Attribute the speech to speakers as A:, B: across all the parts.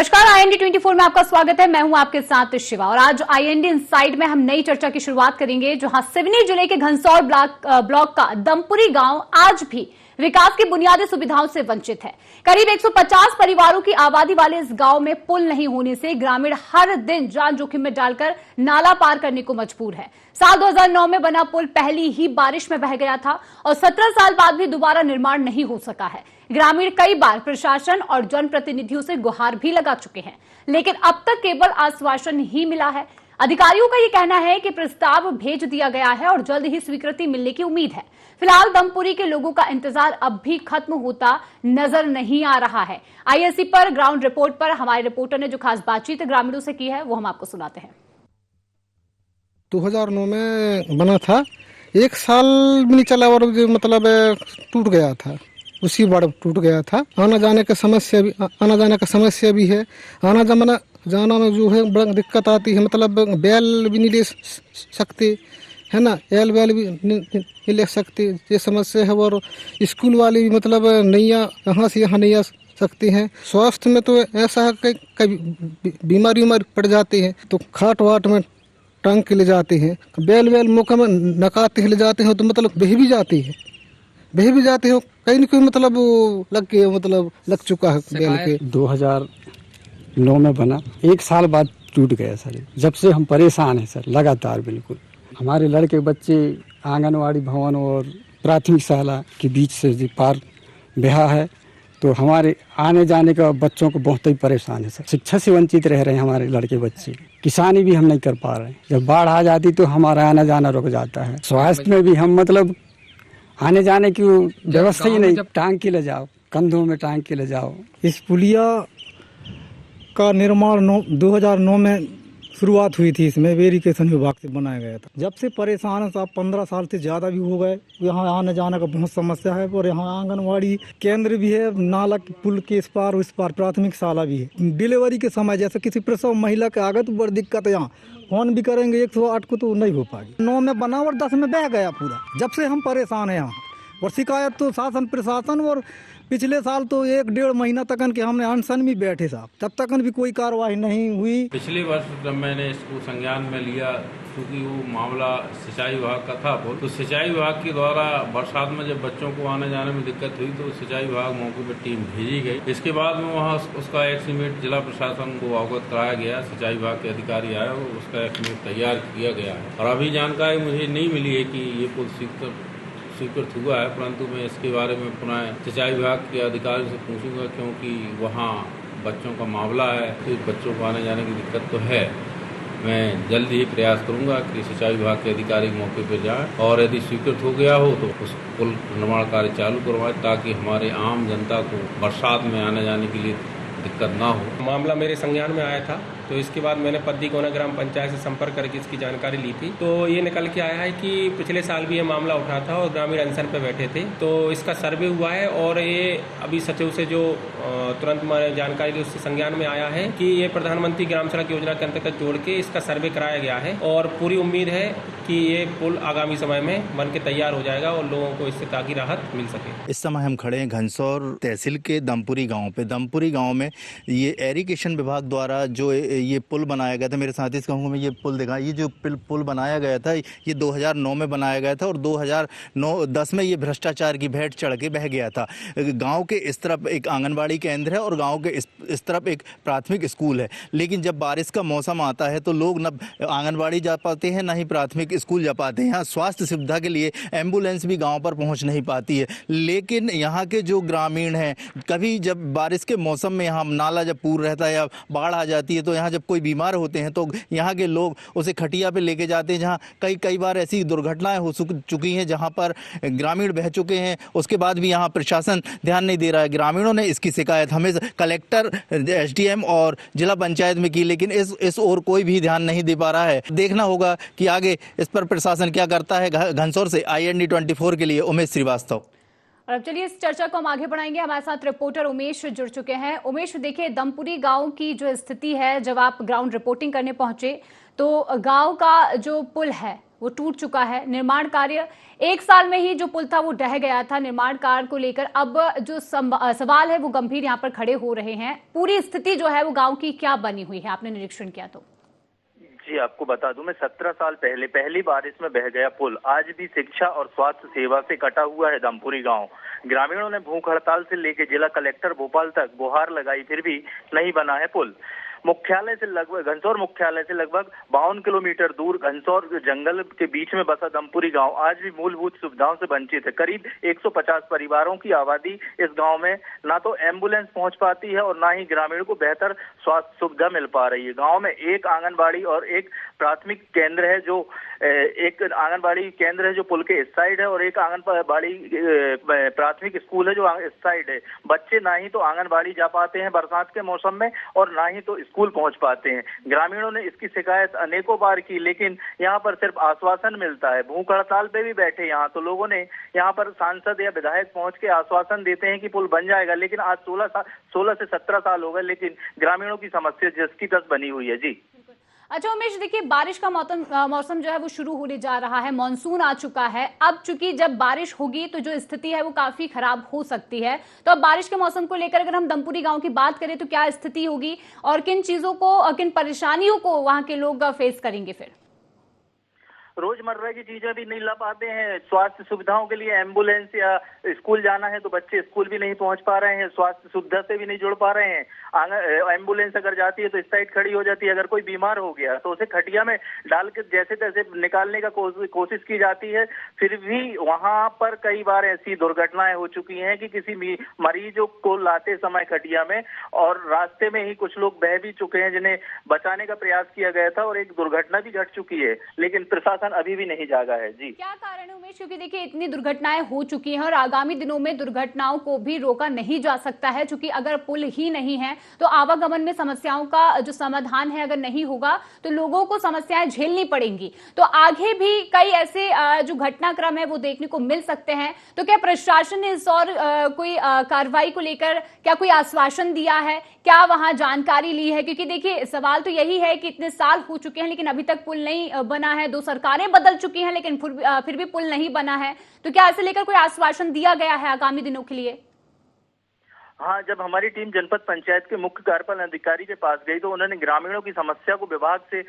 A: नमस्कार, IND 24 में आपका स्वागत है। मैं हूं आपके साथ शिवा और आज IND इनसाइड में हम नई चर्चा की शुरुआत करेंगे, जहां सिवनी जिले के घनसौर ब्लॉक का दमपुरी गांव आज भी विकास की बुनियादी सुविधाओं से वंचित है। करीब 150 परिवारों की आबादी वाले इस गांव में पुल नहीं होने से ग्रामीण हर दिन जान जोखिम में डालकर नाला पार करने को मजबूर है। साल 2009 में बना पुल पहली ही बारिश में बह गया था और 17 साल बाद भी दोबारा निर्माण नहीं हो सका है। ग्रामीण कई बार प्रशासन और जनप्रतिनिधियों से गुहार भी लगा चुके हैं, लेकिन अब तक केवल आश्वासन ही मिला है। अधिकारियों का यह कहना है कि प्रस्ताव भेज दिया गया है और जल्द ही स्वीकृति मिलने की उम्मीद है। फिलहाल दमपुरी के लोगों का इंतजार अब भी खत्म होता नजर नहीं आ रहा है। आइए इसी पर ग्राउंड रिपोर्ट पर हमारे रिपोर्टर ने जो खास बातचीत ग्रामीणों से की है वो हम आपको सुनाते हैं।
B: 2009 में बना था, एक साल भी नहीं चला और मतलब टूट गया था, उसी बार टूट गया था। आना जाने का समस्या भी है। आना जाना में जो है बड़ा दिक्कत आती है, मतलब बैल भी नहीं ले सकते है ना, एल बैल भी नहीं ले सकते, ये समस्या है। और स्कूल वाले भी मतलब नैया यहाँ से यहाँ नहीं आ सकते हैं। स्वास्थ्य में तो ऐसा है कि कभी बीमारी पड़ जाते हैं तो खाट वाट में टांग के ले जाते हैं। बैल मौका में नकाते ले जाते हैं तो मतलब बह भी जाते हैं कहीं न कहीं मतलब लग चुका है बैल के।
C: 2009 में बना, एक साल बाद टूट गया सर। जब से हम परेशान हैं सर, लगातार बिल्कुल। हमारे लड़के बच्चे आंगनवाड़ी भवन और प्राथमिक शाला के बीच से पार बहा है, तो हमारे आने जाने का बच्चों को बहुत ही परेशान है सर। शिक्षा से वंचित रह रहे हैं हमारे लड़के बच्चे। किसानी भी हम नहीं कर पा रहे हैं। जब बाढ़ आ जाती तो हमारा आना जाना रुक जाता है। स्वास्थ्य में भी हम मतलब आने जाने की व्यवस्था ही नहीं। टांग के ले जाओ, कंधों में टांग के ले जाओ।
D: इस पुलिया का निर्माण 2009 में शुरुआत हुई थी। इसमें वेरिफिकेशन विभाग से बनाया गया था। जब से परेशान है साहब, 15 साल से ज़्यादा भी हो गए। यहाँ आने जाने का बहुत समस्या है और यहाँ आंगनवाड़ी केंद्र भी है, नाला पुल के इस पार उस पार प्राथमिक शाला भी है। डिलीवरी के समय जैसे किसी प्रसव महिला के आगे तो बड़ी दिक्कत है। यहाँ फोन भी करेंगे 108 को तो नहीं हो पाएगी। 9 में बना और 10 में बह गया पूरा। जब से हम परेशान हैं यहाँ, और शिकायत तो शासन प्रशासन और पिछले साल तो 1-1.5 महीना तक के हमने अनशन में बैठे साहब, तब तक भी कोई कार्रवाई नहीं हुई।
E: पिछले वर्ष जब मैंने इसको संज्ञान में लिया, क्योंकि वो मामला सिंचाई विभाग का था, तो सिंचाई विभाग के द्वारा बरसात में जब बच्चों को आने जाने में दिक्कत हुई तो सिंचाई विभाग मौके पर टीम भेजी गई। इसके बाद में वहाँ उसका एस्टीमेट जिला प्रशासन को अवगत कराया गया। सिंचाई विभाग के अधिकारी आए और उसका एस्टीमेट तैयार किया गया है। और अभी जानकारी मुझे नहीं मिली है कि ये पुल स्वीकृत हुआ है, परंतु मैं इसके बारे में पुनः सिंचाई विभाग के अधिकारियों से पूछूंगा, क्योंकि वहाँ बच्चों का मामला है, तो बच्चों को आने जाने की दिक्कत तो है। मैं जल्द ही प्रयास करूंगा कि सिंचाई विभाग के अधिकारी मौके पर जाएं और यदि स्वीकृत हो गया हो तो उस पुल निर्माण कार्य चालू करवाएं, ताकि हमारे आम जनता को बरसात में आने जाने के लिए दिक्कत ना हो।
F: मामला मेरे संज्ञान में आया था, तो इसके बाद मैंने पद्दी कोना ग्राम पंचायत से संपर्क करके इसकी जानकारी ली थी। तो ये निकल के आया है कि पिछले साल भी ये मामला उठा था और ग्रामीण अनशन पर बैठे थे, तो इसका सर्वे हुआ है और ये अभी सचिव से जो तुरंत जानकारी ली उससे संज्ञान में आया है कि ये प्रधानमंत्री ग्राम सड़क योजना के अंतर्गत जोड़ के इसका सर्वे कराया गया है और पूरी उम्मीद है कि ये पुल आगामी समय में बन के तैयार हो जाएगा और लोगों को इससे ताकि राहत मिल सके।
G: इस समय हम खड़े हैं घनसौर तहसील के दमपुरी गांव पे। दमपुरी गांव में ये एरीगेशन विभाग द्वारा जो ये पुल बनाया गया था, मेरे साथी कहूँगा मैं ये पुल देखा, ये जो पुल बनाया गया था ये 2009 में बनाया गया था और 2009-10 में ये भ्रष्टाचार की भेंट चढ़ के बह गया था। गांव के इस तरफ एक आंगनबाड़ी केंद्र है और गांव के इस तरफ एक प्राथमिक स्कूल है, लेकिन जब बारिश का मौसम आता है तो लोग न आंगनबाड़ी जा पाते हैं, ना ही प्राथमिक स्कूल जा पाते हैं। यहाँ स्वास्थ्य सुविधा के लिए एम्बुलेंस भी गाँव पर पहुँच नहीं पाती है। लेकिन यहाँ के जो ग्रामीण हैं, कभी जब बारिश के मौसम में यहाँ नाला जब पूर रहता है या बाढ़ आ जाती है तो यहाँ जब कोई बीमार होते हैं तो यहाँ के लोग उसे खटिया पे लेके जाते हैं, जहाँ कई बार ऐसी दुर्घटनाएं हो चुकी हैं जहाँ पर ग्रामीण बह चुके हैं। उसके बाद भी यहाँ प्रशासन ध्यान नहीं दे रहा है। ग्रामीणों ने इसकी शिकायत हमें कलेक्टर, SDM और जिला पंचायत में की, लेकिन इस ओर कोई भी ध्यान नहीं दे पा रहा है। देखना होगा कि आगे इस पर प्रशासन क्या करता है। घनसौर से IND 24 के लिए उमेश श्रीवास्तव।
A: और अब चलिए इस चर्चा को हम आगे बढ़ाएंगे। हमारे साथ रिपोर्टर उमेश जुड़ चुके हैं। उमेश, देखिए दमपुरी गांव की जो स्थिति है, जब आप ग्राउंड रिपोर्टिंग करने पहुंचे तो गांव का जो पुल है वो टूट चुका है। निर्माण कार्य 1 साल में ही जो पुल था वो ढह गया था। निर्माण कार्य को लेकर अब जो सवाल है वो गंभीर यहाँ पर खड़े हो रहे हैं। पूरी स्थिति जो है वो गांव की क्या बनी हुई है, आपने निरीक्षण किया तो?
H: जी, आपको बता दूं, मैं 17 साल पहले पहली बारिश में बह गया पुल आज भी शिक्षा और स्वास्थ्य सेवा से कटा हुआ है दमपुरी गांव। ग्रामीणों ने भूख हड़ताल से लेकर जिला कलेक्टर भोपाल तक गुहार लगाई, फिर भी नहीं बना है पुल। घनसौर मुख्यालय से लगभग 52 किलोमीटर दूर घनसौर जंगल के बीच में बसा दमपुरी गांव आज भी मूलभूत सुविधाओं से वंचित है। करीब 150 परिवारों की आबादी इस गांव में ना तो एम्बुलेंस पहुंच पाती है और ना ही ग्रामीणों को बेहतर स्वास्थ्य सुविधा मिल पा रही है। गांव में एक आंगनबाड़ी और एक प्राथमिक केंद्र है जो पुल के इस साइड है और एक आंगनबाड़ी प्राथमिक स्कूल है जो इस साइड है। बच्चे ना ही तो आंगनबाड़ी जा पाते हैं बरसात के मौसम में और ना ही तो स्कूल पहुंच पाते हैं। ग्रामीणों ने इसकी शिकायत अनेकों बार की, लेकिन यहाँ पर सिर्फ आश्वासन मिलता है। भूख हड़ताल पे भी बैठे यहाँ तो लोगों ने यहाँ पर सांसद या विधायक पहुंच के आश्वासन देते हैं कि पुल बन जाएगा, लेकिन आज 16 से 17 साल हो गए, लेकिन ग्रामीणों की समस्या जिसकी तस बनी हुई है। जी
A: अच्छा उमेश, देखिए बारिश का मौसम जो है वो शुरू होने जा रहा है, मानसून आ चुका है। अब चूंकि जब बारिश होगी तो जो स्थिति है वो काफी खराब हो सकती है, तो अब बारिश के मौसम को लेकर अगर हम दमपुरी गांव की बात करें तो क्या स्थिति होगी और किन परेशानियों को वहां के लोग फेस करेंगे? फिर
H: रोजमर्रा की चीजें भी नहीं ला पाते हैं। स्वास्थ्य सुविधाओं के लिए एम्बुलेंस या स्कूल जाना है तो बच्चे स्कूल भी नहीं पहुंच पा रहे हैं, स्वास्थ्य सुविधा से भी नहीं जुड़ पा रहे हैं। एम्बुलेंस अगर जाती है तो इस साइड खड़ी हो जाती है, अगर कोई बीमार हो गया तो उसे खटिया में डाल के जैसे तैसे निकालने का कोशिश की जाती है। फिर भी वहां पर कई बार ऐसी दुर्घटनाएं हो चुकी हैं कि किसी मरीजों को लाते समय खटिया में और रास्ते में ही कुछ लोग बह भी चुके हैं जिन्हें बचाने का प्रयास किया गया था और एक दुर्घटना भी घट चुकी है, लेकिन प्रशासन अभी भी नहीं जागा है। जी
A: क्या कारण है उमेश? क्योंकि देखिए इतनी दुर्घटनाएं हो चुकी हैं और आगामी दिनों में दुर्घटनाओं को भी रोका नहीं जा सकता है, क्योंकि अगर पुल ही नहीं है तो आवागमन में समस्याओं का जो समाधान है अगर नहीं होगा तो लोगों को समस्याएं झेलनी पड़ेंगी। तो आगे भी कई ऐसे जो घटनाक्रम है वो देखने को मिल सकते हैं। तो क्या प्रशासन ने इस और कोई कार्रवाई को लेकर क्या कोई आश्वासन दिया है, क्या वहां जानकारी ली है? क्योंकि देखिए सवाल तो यही है कि इतने साल हो चुके हैं लेकिन अभी तक पुल नहीं बना है, 2 सरकारें बदल चुकी हैं लेकिन फिर भी पुल नहीं बना है। तो क्या इसे लेकर कोई आश्वासन दिया गया है आगामी दिनों के लिए?
H: हाँ, जब हमारी टीम जनपद पंचायत के मुख्य कार्यपालन अधिकारी के पास गई तो उन्होंने ग्रामीणों की समस्या को विभाग से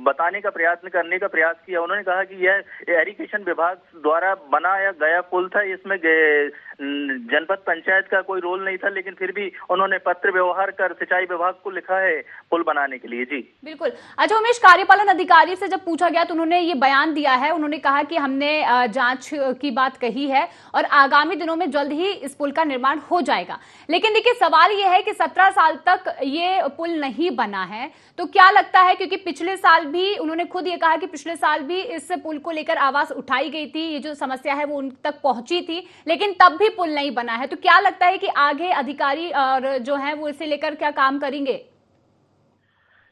H: बताने का करने का प्रयास किया। उन्होंने कहा कि यह इरिगेशन विभाग द्वारा बनाया गया पुल था, इसमें जनपद पंचायत का कोई रोल नहीं था, लेकिन फिर भी उन्होंने पत्र व्यवहार कर सिंचाई विभाग को लिखा है पुल बनाने के लिए। जी
A: बिल्कुल। अच्छा उमेश, कार्यपालन अधिकारी से जब पूछा गया तो उन्होंने ये बयान दिया है, उन्होंने कहा कि हमने जांच की बात कही है और आगामी दिनों में जल्द ही इस पुल का निर्माण हो जाएगा। लेकिन देखिए सवाल यह है कि 17 साल तक ये पुल नहीं बना है, तो क्या लगता है, क्योंकि पिछले साल भी उन्होंने खुद ये कहा कि पिछले साल भी इस पुल को लेकर आवाज उठाई गई थी, ये जो समस्या है वो उन तक पहुंची थी, लेकिन तब भी पुल नहीं बना है। तो क्या लगता है कि आगे अधिकारी और जो है वो इसे लेकर क्या काम करेंगे?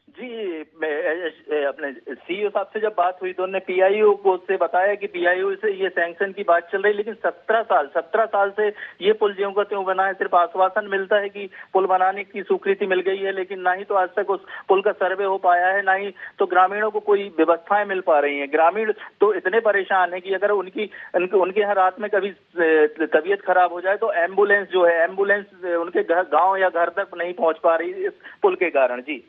H: जी, अपने सीईओ साहब से जब बात हुई तो उन्होंने पीआईओ को से बताया कि पीआईओ से ये सैंक्शन की बात चल रही, लेकिन 17 साल से ये पुल ज्यों का त्यों बना है। सिर्फ आश्वासन मिलता है कि पुल बनाने की स्वीकृति मिल गई है, लेकिन ना ही तो आज तक उस पुल का सर्वे हो पाया है, ना ही तो ग्रामीणों को कोई व्यवस्थाएं मिल पा रही हैं। ग्रामीण तो इतने परेशान है कि अगर उनके यहाँ रात में कभी तबीयत खराब हो जाए तो एम्बुलेंस उनके गाँव या घर तक नहीं पहुंच पा रही इस पुल के कारण। जी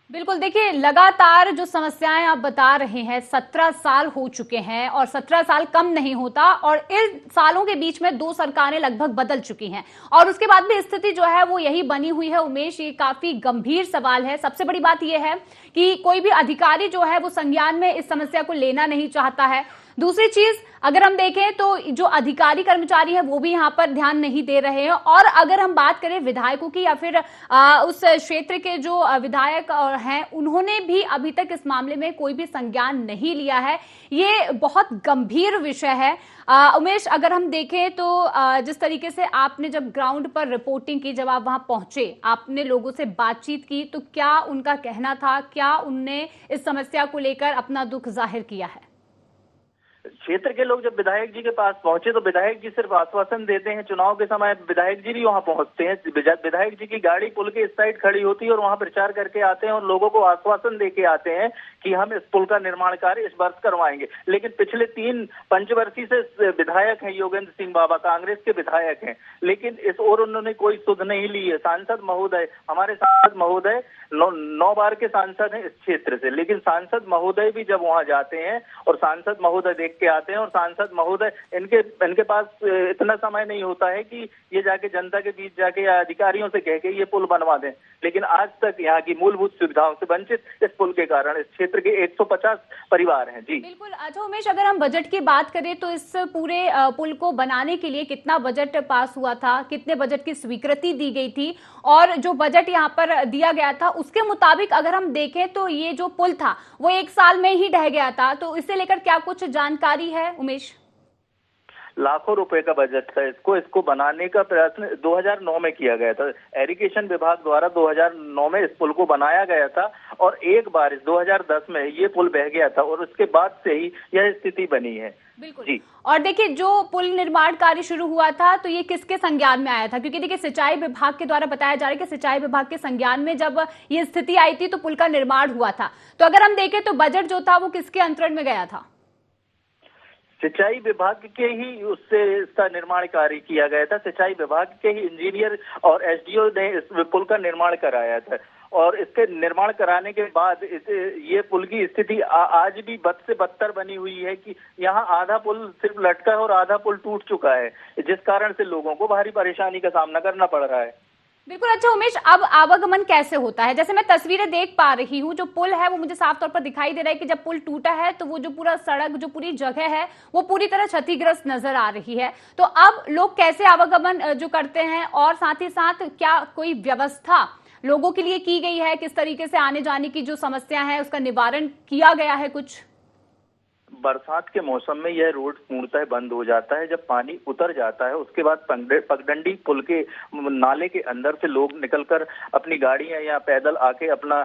A: बिल्कुल, देखिए लगातार जो समस्याएं आप बता रहे हैं, 17 साल हो चुके हैं और 17 साल कम नहीं होता और इन सालों के बीच में 2 सरकारें लगभग बदल चुकी हैं और उसके बाद भी स्थिति जो है वो यही बनी हुई है। उमेश, ये काफी गंभीर सवाल है। सबसे बड़ी बात यह है कि कोई भी अधिकारी जो है वो संज्ञान में इस समस्या को लेना नहीं चाहता है। दूसरी चीज, अगर हम देखें तो जो अधिकारी कर्मचारी है वो भी यहाँ पर ध्यान नहीं दे रहे हैं और अगर हम बात करें विधायकों की या फिर उस क्षेत्र के जो विधायक हैं, उन्होंने भी अभी तक इस मामले में कोई भी संज्ञान नहीं लिया है। ये बहुत गंभीर विषय है। उमेश, अगर हम देखें तो जिस तरीके से आपने जब ग्राउंड पर रिपोर्टिंग की, जब आप वहां पहुंचे, आपने लोगों से बातचीत की, तो क्या उनका कहना था, क्या उनने इस समस्या को लेकर अपना दुख जाहिर किया है?
H: क्षेत्र के लोग जब विधायक जी के पास पहुंचे तो विधायक जी सिर्फ आश्वासन देते हैं। चुनाव के समय विधायक जी भी वहां पहुंचते हैं, विधायक जी की गाड़ी पुल के इस साइड खड़ी होती है और वहां प्रचार करके आते हैं और लोगों को आश्वासन देके आते हैं कि हम इस पुल का निर्माण कार्य इस वर्ष करवाएंगे। लेकिन पिछले 3 पंचवर्षीय से विधायक हैं, योगेंद्र सिंह बाबा कांग्रेस के विधायक हैं, लेकिन इस ओर उन्होंने कोई सुध नहीं ली है। सांसद महोदय, हमारे सांसद महोदय 9 बार के सांसद हैं इस क्षेत्र से, लेकिन सांसद महोदय भी जब वहां जाते हैं और सांसद महोदय देख के आते हैं और सांसद महोदय इनके पास इतना समय नहीं होता है कि ये जाके जनता के बीच जाके या अधिकारियों से कह के ये पुल बनवा दें। लेकिन आज तक यहाँ की मूलभूत सुविधाओं से वंचित इस पुल के कारण इस क्षेत्र के 150 परिवार हैं। जी
A: बिल्कुल। अच्छा उमेश, अगर हम बजट की बात करें तो इस पूरे पुल को बनाने के लिए कितना बजट पास हुआ था, कितने बजट की स्वीकृति दी गई थी, और जो बजट यहाँ पर दिया गया था उसके मुताबिक अगर हम देखें तो ये जो पुल था वो 1 साल में ही ढह गया था, तो इसे लेकर क्या कुछ जानकारी है उमेश?
H: लाखों रुपए का बजट था इसको बनाने का प्रयत्न 2009 में किया गया था। इरिगेशन विभाग द्वारा 2009 में इस पुल को बनाया गया था और एक बारिश 2010 में ये पुल बह गया था और उसके बाद से ही यह स्थिति बनी है।
A: बिल्कुल
H: जी।
A: और देखिए जो पुल निर्माण कार्य शुरू हुआ था तो ये किसके संज्ञान में आया था? क्योंकि देखिए सिंचाई विभाग के द्वारा बताया जा रहा है कि सिंचाई विभाग के संज्ञान में जब ये स्थिति आई थी तो पुल का निर्माण हुआ था। तो अगर हम देखें तो बजट जो था वो किसके अंतरण में गया था?
H: सिंचाई विभाग के ही उससे इसका निर्माण कार्य किया गया था। सिंचाई विभाग के ही इंजीनियर और एसडीओ ने इस पुल का निर्माण कराया था और इसके निर्माण कराने के बाद ये पुल की स्थिति आज भी बद से बदतर बनी हुई है कि यहाँ आधा पुल सिर्फ लटका है और आधा पुल टूट चुका है, जिस कारण से लोगों को भारी परेशानी का सामना करना पड़ रहा है।
A: बिल्कुल। अच्छा उमेश, अब आवागमन कैसे होता है? जैसे मैं तस्वीरें देख पा रही हूँ, जो पुल है वो मुझे साफ तौर पर दिखाई दे रहा है कि जब पुल टूटा है तो वो जो पूरा सड़क, जो पूरी जगह है वो पूरी तरह क्षतिग्रस्त नजर आ रही है। तो अब लोग कैसे आवागमन जो करते हैं, और साथ ही साथ क्या कोई व्यवस्था लोगों के लिए की गई है? किस तरीके से आने जाने की जो समस्या है उसका निवारण किया गया है? कुछ
H: बरसात के मौसम में यह रोड पूर्णतः बंद हो जाता है। जब पानी उतर जाता है उसके बाद पगडंडी पुल के नाले के अंदर से लोग निकलकर अपनी गाड़ियां या पैदल आके अपना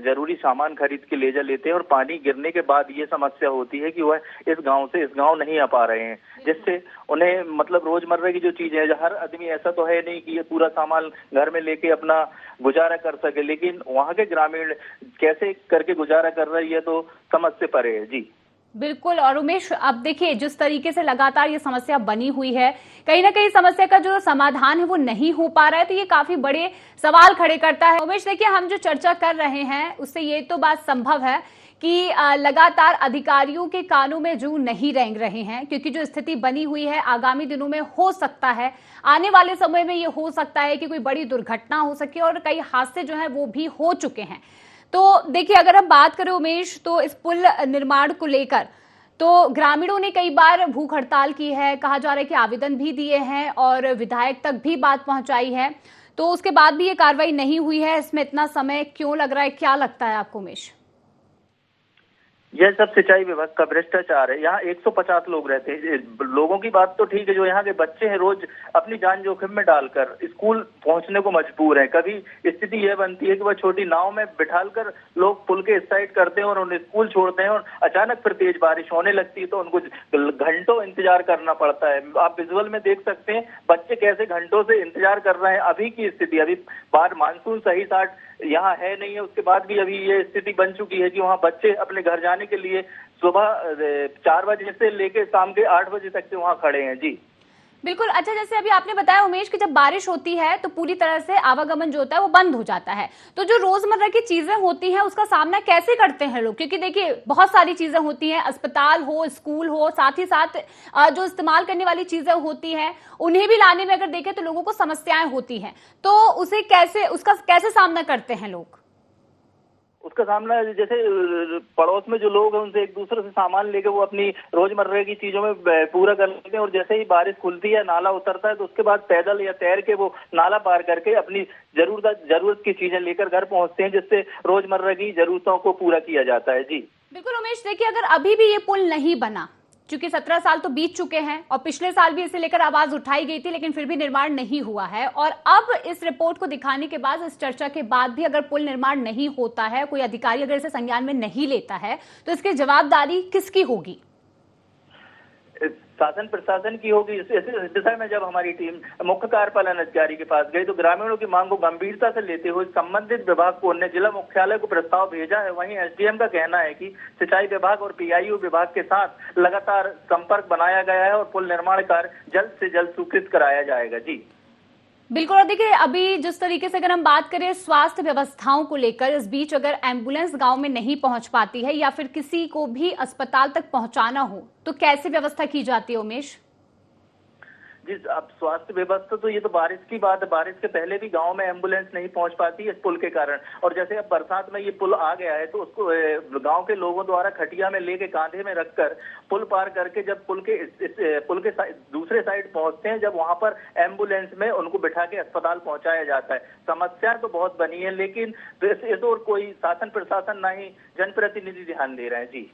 H: जरूरी सामान खरीद के ले जा लेते हैं और पानी गिरने के बाद ये समस्या होती है कि वह इस गांव से इस गांव नहीं आ पा रहे हैं, जिससे उन्हें मतलब रोजमर्रा की जो चीजें हैं, हर आदमी ऐसा तो है नहीं कि ये पूरा सामान घर में लेके अपना गुजारा कर सके, लेकिन वहाँ के ग्रामीण कैसे करके गुजारा कर रहे हैं ये तो समझ से परे है। जी
A: बिल्कुल। और उमेश, अब देखिए जिस तरीके से लगातार ये समस्या बनी हुई है, कहीं ना कहीं समस्या का जो समाधान है वो नहीं हो पा रहा है, तो ये काफी बड़े सवाल खड़े करता है। उमेश देखिए, हम जो चर्चा कर रहे हैं उससे ये तो बात संभव है कि लगातार अधिकारियों के कानों में जूं नहीं रेंग रहे हैं, क्योंकि जो स्थिति बनी हुई है आगामी दिनों में हो सकता है, आने वाले समय में ये हो सकता है कि कोई बड़ी दुर्घटना हो सके और कई हादसे जो है वो भी हो चुके हैं। तो देखिए अगर हम बात करें उमेश, तो इस पुल निर्माण को लेकर तो ग्रामीणों ने कई बार भूख हड़ताल की है, कहा जा रहा है कि आवेदन भी दिए हैं और विधायक तक भी बात पहुंचाई है, तो उसके बाद भी ये कार्रवाई नहीं हुई है। इसमें इतना समय क्यों लग रहा है, क्या लगता है आपको उमेश?
H: यह सब सिंचाई विभाग का भ्रष्टाचार है। यहाँ 150 लोग रहते हैं। लोगों की बात तो ठीक है, जो यहाँ के बच्चे हैं रोज अपनी जान जोखिम में डालकर स्कूल पहुंचने को मजबूर हैं। कभी स्थिति यह बनती है कि वह छोटी नाव में बिठालकर लोग पुल के इस साइड करते हैं और उन्हें स्कूल छोड़ते हैं और अचानक फिर तेज बारिश होने लगती है तो उनको घंटों इंतजार करना पड़ता है। आप विजुअल में देख सकते हैं बच्चे कैसे घंटों से इंतजार कर रहे हैं। अभी की स्थिति, अभी बाहर मानसून सही साठ यहाँ है नहीं है, उसके बाद भी अभी ये स्थिति बन चुकी है कि वहाँ बच्चे अपने घर जाने के लिए सुबह 4 बजे से लेकर शाम के 8 बजे तक से वहाँ खड़े हैं। जी
A: बिल्कुल। अच्छा, जैसे अभी आपने बताया उमेश कि जब बारिश होती है तो पूरी तरह से आवागमन जो होता है वो बंद हो जाता है, तो जो रोजमर्रा की चीजें होती हैं उसका सामना कैसे करते हैं लोग? क्योंकि देखिए बहुत सारी चीजें होती हैं, अस्पताल हो, स्कूल हो, साथ ही साथ जो इस्तेमाल करने वाली चीजें होती हैं उन्हें भी लाने में अगर देखें तो लोगों को समस्याएं होती हैं, तो उसका कैसे सामना करते हैं लोग?
H: उसका सामना जैसे पड़ोस में जो लोग हैं उनसे एक दूसरे से सामान लेके वो अपनी रोजमर्रा की चीजों में पूरा कर लेते हैं और जैसे ही बारिश खुलती है, नाला उतरता है तो उसके बाद पैदल या तैर के वो नाला पार करके अपनी जरूरत की चीजें लेकर घर पहुंचते हैं, जिससे रोजमर्रा की जरूरतों को पूरा किया जाता है। जी
A: बिल्कुल उमेश, देखिए अगर अभी भी ये पुल नहीं बना, क्योंकि 17 साल तो बीत चुके हैं और पिछले साल भी इसे लेकर आवाज उठाई गई थी लेकिन फिर भी निर्माण नहीं हुआ है, और अब इस रिपोर्ट को दिखाने के बाद, इस चर्चा के बाद भी अगर पुल निर्माण नहीं होता है, कोई अधिकारी अगर इसे संज्ञान में नहीं लेता है, तो इसकी जवाबदारी किसकी होगी?
H: शासन प्रशासन की होगी। इस दिशा में जब हमारी टीम मुख्य कार्यपालन अधिकारी के पास गई तो ग्रामीणों की मांग को गंभीरता से लेते हुए संबंधित विभाग को उन्हें जिला मुख्यालय को प्रस्ताव भेजा है। वहीं एसडीएम का कहना है कि सिंचाई विभाग और पीआईयू विभाग के साथ लगातार संपर्क बनाया गया है और पुल निर्माण कार्य जल्द से जल्द स्वीकृत कराया जाएगा। जी
A: बिल्कुल। और देखिए, अभी जिस तरीके से अगर हम बात करें स्वास्थ्य व्यवस्थाओं को लेकर, इस बीच अगर एम्बुलेंस गांव में नहीं पहुंच पाती है या फिर किसी को भी अस्पताल तक पहुंचाना हो तो कैसे व्यवस्था की जाती है उमेश?
H: जी, अब स्वास्थ्य व्यवस्था तो ये तो बारिश की बात है। बारिश के पहले भी गांव में एम्बुलेंस नहीं पहुंच पाती है इस पुल के कारण। और जैसे अब बरसात में ये पुल आ गया है तो उसको गांव के लोगों द्वारा खटिया में लेके कांधे में रखकर पुल पार करके जब पुल के दूसरे साइड पहुंचते हैं, जब वहां पर एम्बुलेंस में उनको बिठा के अस्पताल पहुंचाया जाता है। समस्या तो बहुत बनी है, लेकिन इस और कोई शासन प्रशासन ना ही जनप्रतिनिधि ध्यान दे रहे हैं। जी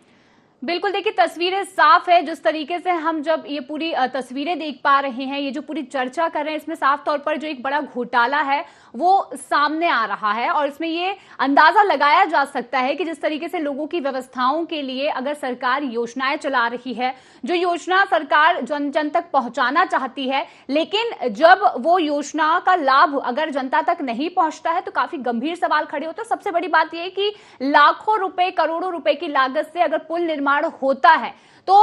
A: बिल्कुल। देखिए, तस्वीरें साफ है। जिस तरीके से हम जब ये पूरी तस्वीरें देख पा रहे हैं, ये जो पूरी चर्चा कर रहे हैं, इसमें साफ तौर पर जो एक बड़ा घोटाला है वो सामने आ रहा है। और इसमें ये अंदाजा लगाया जा सकता है कि जिस तरीके से लोगों की व्यवस्थाओं के लिए अगर सरकार योजनाएं चला रही है, जो योजना सरकार जन जन तक पहुंचाना चाहती है, लेकिन जब वो योजना का लाभ अगर जनता तक नहीं पहुंचता है तो काफी गंभीर सवाल खड़े होते हैं। सबसे बड़ी बात यह है कि लाखों रुपए, करोड़ों रुपए की लागत से अगर पुल निर्माण होता है तो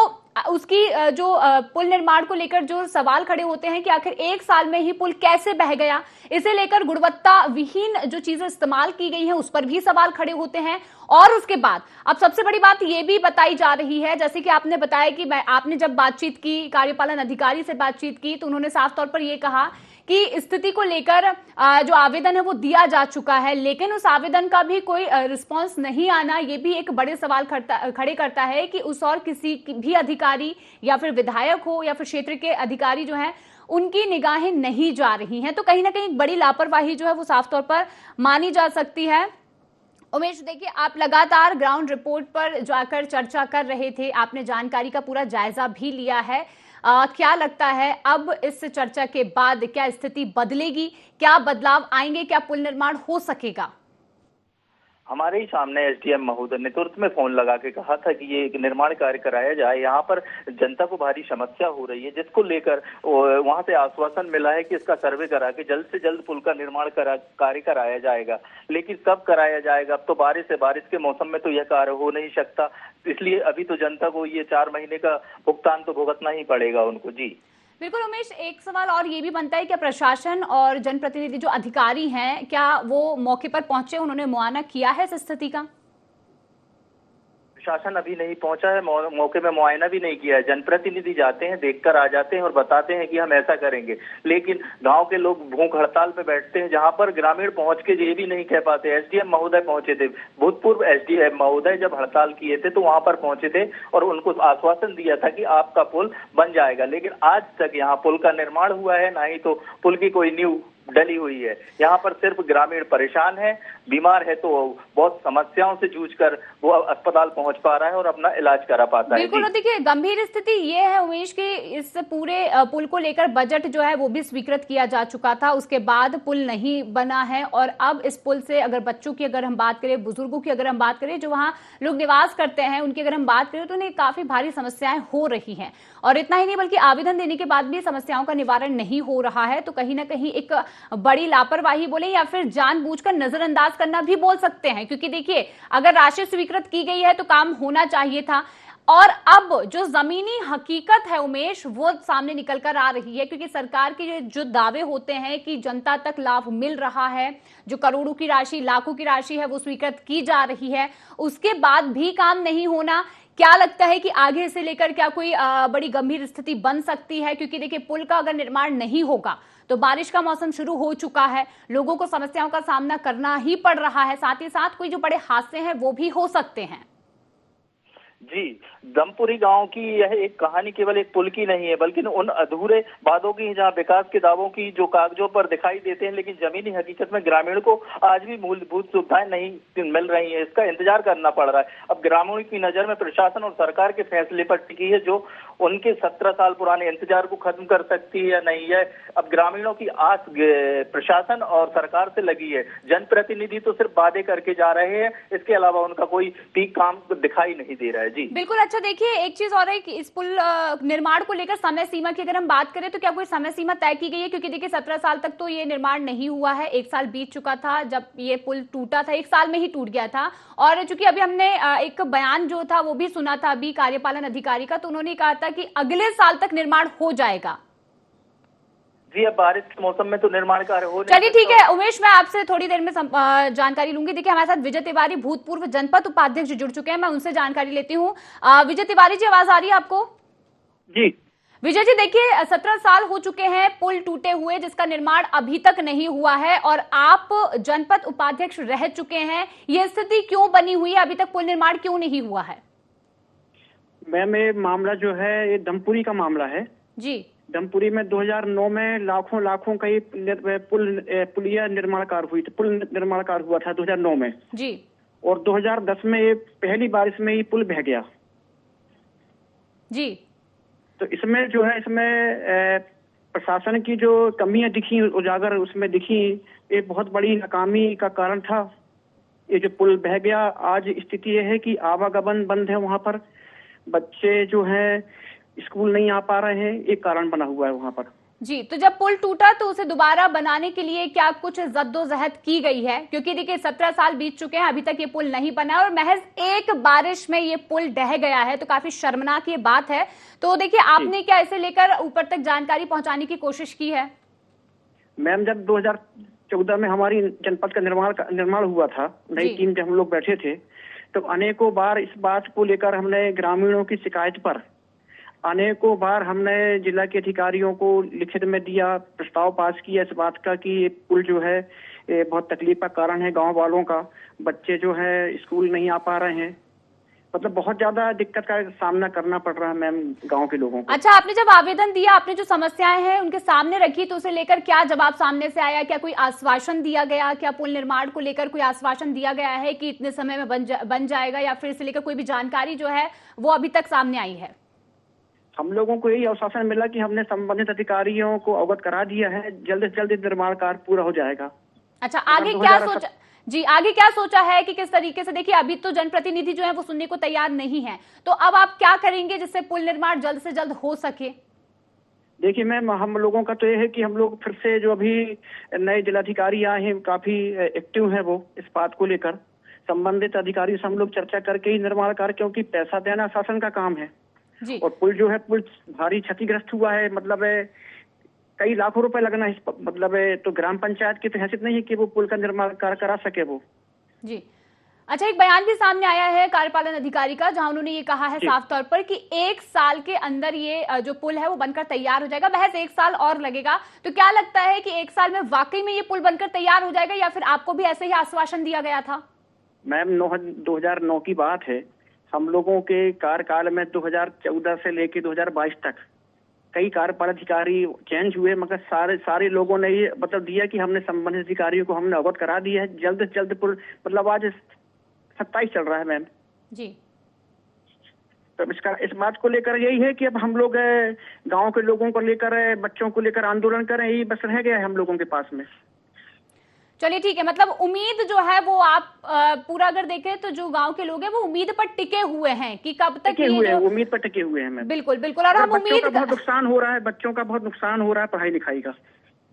A: उसकी जो पुल निर्माण को लेकर जो सवाल खड़े होते हैं कि आखिर एक साल में ही पुल कैसे बह गया, इसे लेकर गुणवत्ता विहीन जो चीजें इस्तेमाल की गई हैं उस पर भी सवाल खड़े होते हैं। और उसके बाद अब सबसे बड़ी बात यह भी बताई जा रही है, जैसे कि आपने बताया कि आपने जब बातचीत की, कार्यपालन अधिकारी से बातचीत की, तो उन्होंने साफ तौर पर यह कहा कि स्थिति को लेकर जो आवेदन है वो दिया जा चुका है, लेकिन उस आवेदन का भी कोई रिस्पांस नहीं आना, ये भी एक बड़े सवाल खड़े करता है कि उस और किसी भी अधिकारी या फिर विधायक हो या फिर क्षेत्र के अधिकारी जो हैं उनकी निगाहें नहीं जा रही हैं। तो कहीं ना कहीं बड़ी लापरवाही जो है वो साफ तौर पर मानी जा सकती है। उमेश, देखिए, आप लगातार ग्राउंड रिपोर्ट पर जाकर चर्चा कर रहे थे, आपने जानकारी का पूरा जायजा भी लिया है। क्या लगता है अब इस चर्चा के बाद क्या स्थिति बदलेगी, क्या बदलाव आएंगे, क्या पुल निर्माण हो सकेगा?
H: हमारे ही सामने एसडीएम महोदय ने तुरंत में फोन लगा के कहा था कि ये निर्माण कार्य कराया जाए। यहाँ पर जनता को भारी समस्या हो रही है, जिसको लेकर वहां से आश्वासन मिला है कि इसका सर्वे करा के जल्द से जल्द पुल का निर्माण कार्य कराया जाएगा। लेकिन कब कराया जाएगा? अब तो बारिश है, बारिश के मौसम में तो यह कार्य हो नहीं सकता, इसलिए अभी तो जनता को ये 4 महीने का भुगतान तो भुगतना ही पड़ेगा उनको। जी
A: बिल्कुल। उमेश, एक सवाल और ये भी बनता है, क्या प्रशासन और जनप्रतिनिधि जो अधिकारी हैं क्या वो मौके पर पहुंचे, उन्होंने मुआयना किया है इस स्थिति का?
H: प्रशासन अभी नहीं पहुंचा है, मौके में मुआयना भी नहीं किया है। जनप्रतिनिधि जाते हैं, देखकर आ जाते हैं और बताते हैं कि हम ऐसा करेंगे, लेकिन गांव के लोग भूख हड़ताल पे बैठते हैं, जहां पर ग्रामीण पहुंच के ये भी नहीं कह पाते। एसडीएम महोदय पहुंचे थे, भूतपूर्व एसडीएम महोदय जब हड़ताल किए थे तो वहां पर पहुंचे थे और उनको आश्वासन दिया था कि आपका पुल बन जाएगा, लेकिन आज तक यहाँ पुल का निर्माण हुआ है, ना ही तो पुल की कोई नींव डली हुई है। यहाँ पर सिर्फ ग्रामीण परेशान है, बीमार है तो बहुत समस्याओं से जूझकर वो अस्पताल पहुंच पा रहा है और अपना इलाज करा पाता है।
A: बिल्कुल। देखिए, गंभीर स्थिति ये है उमेश कि इस पूरे पुल को लेकर बजट जो है वो भी स्वीकृत किया जा चुका था, उसके बाद पुल नहीं बना है। और अब इस पुल से अगर बच्चों की अगर हम बात करें, बुजुर्गों की अगर हम बात करें, जो वहाँ लोग निवास करते हैं उनकी अगर हम बात करें तो उन्हें काफी भारी समस्याएं हो रही हैं। और इतना ही नहीं बल्कि आवेदन देने के बाद भी समस्याओं का निवारण नहीं हो रहा है। तो कहीं ना कहीं एक बड़ी लापरवाही बोले या फिर जानबूझकर नजरअंदाज करना भी बोल सकते हैं, क्योंकि देखिए अगर राशि स्वीकृत की गई है तो काम होना चाहिए था। और अब जो जमीनी हकीकत है उमेश वो सामने निकल कर आ रही है, क्योंकि सरकार के जो दावे होते हैं कि जनता तक लाभ मिल रहा है, जो करोड़ों की राशि, लाखों की राशि है वो स्वीकृत की जा रही है, उसके बाद भी काम नहीं होना। क्या लगता है कि आगे से लेकर क्या कोई बड़ी गंभीर स्थिति बन सकती है? क्योंकि देखिए पुल का अगर निर्माण नहीं होगा तो बारिश का मौसम शुरू हो चुका है, लोगों को समस्याओं का सामना करना ही पड़ रहा है, साथ ही साथ कोई जो बड़े हादसे हैं वो भी हो सकते हैं।
H: जी, दमपुरी गांव की यह एक कहानी केवल एक पुल की नहीं है, बल्कि उन अधूरे वादों की, जहां विकास के दावों की जो कागजों पर दिखाई देते हैं, लेकिन जमीनी हकीकत में ग्रामीण को आज भी मूलभूत सुविधाएं नहीं मिल रही है। इसका इंतजार करना पड़ रहा है। अब ग्रामीणों की नजर में प्रशासन और सरकार के फैसले पर टिकी है, जो उनके 17 साल पुराने इंतजार को खत्म कर सकती है या नहीं है। अब ग्रामीणों की आस प्रशासन और सरकार से लगी है। जनप्रतिनिधि तो सिर्फ वादे करके जा रहे हैं, इसके अलावा उनका कोई ठीक काम दिखाई नहीं दे रहा है। जी
A: बिल्कुल। अच्छा देखिए, एक चीज और है कि इस पुल निर्माण को लेकर समय सीमा की अगर हम बात करें तो क्या कोई समय सीमा तय की गई है? क्योंकि देखिए 17 साल तक तो ये निर्माण नहीं हुआ है, 1 साल बीत चुका था जब ये पुल टूटा था, 1 साल में ही टूट गया था। और चूंकि अभी हमने एक बयान जो था वो भी सुना था अभी कार्यपालन अधिकारी का, तो उन्होंने कहा था कि अगले साल तक निर्माण हो जाएगा।
H: जी, अब बारिश के मौसम में तो निर्माण कार्य हो नहीं।
A: चलिए ठीक है उमेश, मैं आपसे थोड़ी देर में जानकारी लूंगी। देखिए हमारे साथ विजय तिवारी भूतपूर्व जनपद उपाध्यक्ष जुड़ चुके हैं, मैं उनसे जानकारी लेती हूँ। विजय तिवारी जी, आवाज आ रही है आपको?
I: जी
A: विजय जी, देखिए 17 साल हो चुके हैं पुल टूटे हुए, जिसका निर्माण अभी तक नहीं हुआ है, और आप जनपद उपाध्यक्ष रह चुके हैं। ये स्थिति क्यों बनी हुई है? अभी तक पुल निर्माण क्यों नहीं हुआ है?
I: मैम, ये मामला जो है ये दमपुरी का मामला है
A: जी।
I: दमपुरी में 2009 में लाखों का ये पुलिया निर्माण कार्य हुई थी, पुल निर्माण कार्य हुआ था 2009 में
A: जी।
I: और 2010 में ये पहली बारिश में ये पुल बह गया
A: जी।
I: तो इसमें जो है प्रशासन की जो कमियां दिखी उजागर उसमें दिखी, ये बहुत बड़ी नाकामी का कारण था। ये जो पुल बह गया, आज स्थिति ये है कि आवागमन बंद है, वहां पर बच्चे जो है स्कूल नहीं आ पा रहे हैं, एक कारण बना हुआ है वहां पर।
A: जी, तो जब पुल टूटा तो उसे दोबारा बनाने के लिए क्या कुछ जद्दोजहद की गई है? क्योंकि देखिए 17 साल बीत चुके हैं, अभी तक ये पुल नहीं बना और महज एक बारिश में ये पुल ढह गया है, तो काफी शर्मनाक ये बात है। तो देखिए आपने क्या इसे लेकर ऊपर तक जानकारी पहुंचाने की कोशिश की है?
I: मैम, जब 2014 में हमारी जनपद का निर्माण हुआ था, नई टीम जब हम लोग बैठे थे, तो अनेकों बार इस बात को लेकर हमने ग्रामीणों की शिकायत पर अनेकों बार हमने जिला के अधिकारियों को लिखित में दिया, प्रस्ताव पास किया इस बात का कि ये पुल जो है ये बहुत तकलीफ का कारण है गांव वालों का। बच्चे जो है स्कूल नहीं आ पा रहे हैं, मतलब बहुत ज्यादा दिक्कत का सामना करना पड़ रहा है मैम गांव के लोगों को।
A: अच्छा, आपने जब आवेदन दिया, आपने जो समस्याएं हैं उनके सामने रखी, तो उसे लेकर क्या जवाब सामने से आया? क्या कोई आश्वासन दिया गया? क्या पुल निर्माण को लेकर कोई आश्वासन दिया गया है कि इतने समय में बन जाएगा, या फिर इसे लेकर कोई भी जानकारी जो है वो अभी तक सामने आई है?
I: हम लोगों को यही आश्वासन मिला कि हमने संबंधित अधिकारियों को अवगत करा दिया है, जल्द से जल्द निर्माण कार्य पूरा हो जाएगा।
A: अच्छा, आगे क्या सोचा जी? आगे क्या सोचा है कि किस तरीके से? देखिए अभी तो जनप्रतिनिधि जो है वो सुनने को तैयार नहीं है, तो अब आप क्या करेंगे जिससे पुल निर्माण जल्द से जल्द हो सके?
I: देखिए मैम, हम लोगों का तो ये है कि हम लोग फिर से जो अभी नए जिलाधिकारी आए हैं काफी एक्टिव है, वो इस बात को लेकर संबंधित अधिकारियों से हम लोग चर्चा करके ही निर्माण कार्य, क्योंकि पैसा देना शासन का काम है
A: जी।
I: और पुल जो है पुल भारी क्षतिग्रस्त हुआ है, मतलब कई लाखों रुपए लगना है, मतलब तो ग्राम पंचायत की तो हैसियत नहीं है कि वो पुल का निर्माण कार्य करा सके वो।
A: जी। अच्छा, एक बयान भी सामने आया है कार्यपालन अधिकारी का, जहां उन्होंने ये कहा है साफ तौर पर कि 1 साल के अंदर ये जो पुल है वो बनकर तैयार हो जाएगा। महज 1 साल और लगेगा, तो क्या लगता है कि 1 साल में वाकई में ये पुल बनकर तैयार हो जाएगा, या फिर आपको भी ऐसे ही आश्वासन दिया गया था?
I: मैम 2009 की बात है, हम लोगों के कार्यकाल में 2014 से लेकर 2022 तक कई कार्यपालन अधिकारी चेंज हुए, मगर सारे लोगों ने ये मतलब दिया कि हमने संबंधित अधिकारियों को हमने अवगत करा दिया है, जल्द से जल्द पुल, मतलब आज 27 चल रहा है मैम
A: जी।
I: तो इस बात को लेकर यही है कि अब हम लोग गांव के लोगों को लेकर, बच्चों को लेकर आंदोलन करें, यही बस रह गया है हम लोगों के पास में।
A: चलिए ठीक है, मतलब उम्मीद जो है वो आप पूरा अगर देखें तो जो गांव के लोग हैं वो उम्मीद पर टिके हुए हैं कि कब तक
I: उम्मीद पर टिके हुए हैं।
A: बिल्कुल बिल्कुल, और हम उम्मीद,
I: बहुत नुकसान हो रहा है, बच्चों का बहुत नुकसान हो रहा है पढ़ाई लिखाई का।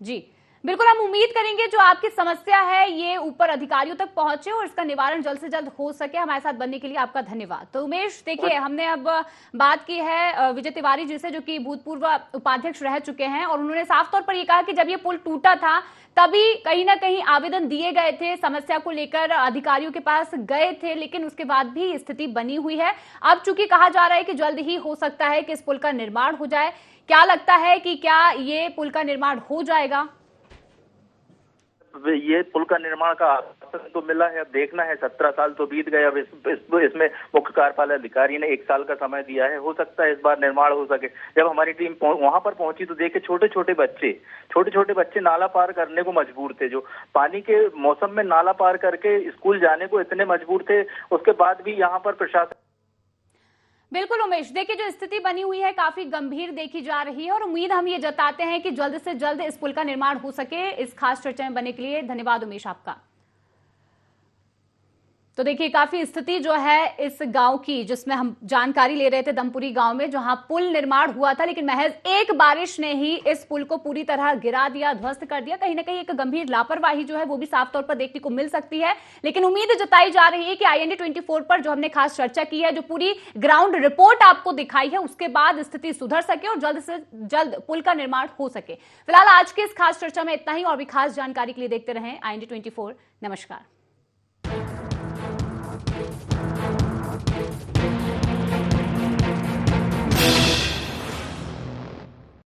A: जी बिल्कुल, हम उम्मीद करेंगे जो आपकी समस्या है ये ऊपर अधिकारियों तक पहुंचे और इसका निवारण जल्द से जल्द हो सके। हमारे साथ बनने के लिए आपका धन्यवाद। तो उमेश, देखिए हमने अब बात की है विजय तिवारी जी से, जो कि भूतपूर्व उपाध्यक्ष रह चुके हैं, और उन्होंने साफ तौर पर यह कहा कि जब ये पुल टूटा था तभी कहीं ना कहीं आवेदन दिए गए थे, समस्या को लेकर अधिकारियों के पास गए थे, लेकिन उसके बाद भी स्थिति बनी हुई है। अब चूंकि कहा जा रहा है कि जल्द ही हो सकता है कि इस पुल का निर्माण हो जाए, क्या लगता है कि क्या ये पुल का निर्माण हो जाएगा?
H: ये पुल का निर्माण का आश्वासन तो मिला है, अब देखना है, 17 साल तो बीत गए। अब इसमें मुख्य कार्यपालन अधिकारी ने 1 साल का समय दिया है, हो सकता है इस बार निर्माण हो सके। जब हमारी टीम वहां पर पहुंची तो देखे छोटे छोटे बच्चे नाला पार करने को मजबूर थे, जो पानी के मौसम में नाला पार करके स्कूल जाने को इतने मजबूर थे, उसके बाद भी यहाँ पर प्रशासन।
A: बिल्कुल उमेश, देखिए जो स्थिति बनी हुई है काफी गंभीर देखी जा रही है और उम्मीद हम ये जताते हैं कि जल्द से जल्द इस पुल का निर्माण हो सके। इस खास चर्चा में बनने के लिए धन्यवाद उमेश आपका। तो देखिए काफी स्थिति जो है इस गांव की, जिसमें हम जानकारी ले रहे थे दमपुरी गांव में, जहां पुल निर्माण हुआ था, लेकिन महज एक बारिश ने ही इस पुल को पूरी तरह गिरा दिया, ध्वस्त कर दिया। कहीं ना कहीं एक गंभीर लापरवाही जो है वो भी साफ तौर पर देखने को मिल सकती है। लेकिन उम्मीद जताई जा रही है कि IND-24 पर जो हमने खास चर्चा की है, जो पूरी ग्राउंड रिपोर्ट आपको दिखाई है, उसके बाद स्थिति सुधर सके और जल्द से जल्द पुल का निर्माण हो सके। फिलहाल आज की इस खास चर्चा में इतना ही, और भी खास जानकारी के लिए देखते रहें IND-24। नमस्कार।